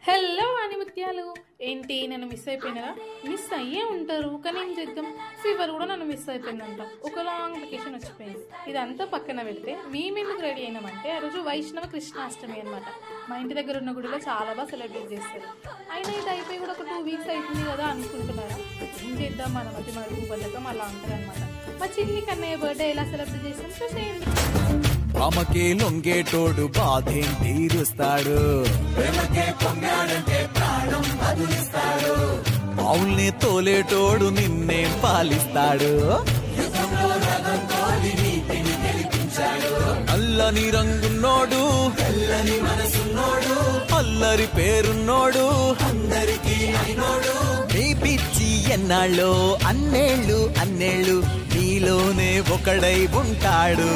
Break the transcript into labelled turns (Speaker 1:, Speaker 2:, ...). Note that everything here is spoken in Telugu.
Speaker 1: హలో ఆనిముత్యాలు, ఏంటి నన్ను మిస్ అయిపోయినారా? మిస్ అయ్యే ఉంటారు, కానీ ఏం చేద్దాం, ఫీవర్ కూడా నన్ను మిస్ అయిపోయిందంట. ఒక లాంగ్ వెకేషన్ వచ్చిపోయింది. ఇదంతా పక్కన పెడితే మేమెందుకు రెడీ అయినామంటే, ఆ రోజు వైష్ణవ కృష్ణాష్టమి అనమాట. మా ఇంటి దగ్గర ఉన్న గుడిలో చాలా బాగా సెలబ్రేట్ చేస్తారు. అయినా ఇది అయిపోయి కూడా ఒక 2 వీక్స్ అవుతుంది కదా అనుకుంటున్నారా? ఏం చేద్దాం, మన మధ్య మరుగు బద్దకం అలా ఉంటుంది అనమాట. మా చిన్ని కన్నయ్య బర్త్డే ఎలా సెలబ్రేట్ చేస్తాం చూసేయండి.
Speaker 2: రామకే లొంగేటోడు బాధేం తీరుస్తాడు, పావుల్ని తోలేటోడు నిన్నే పాలిస్తాడు. నల్లని రంగున్నోడు, తెల్లని మనసున్నోడు, అల్లరి పేరున్నోడు, అందరికీ అయినోడు. నీ పిచ్చి ఎన్నాళ్ళో అన్నేళ్ళు అన్నేళ్ళు నీలోనే ఒకడై ఉంటాడు.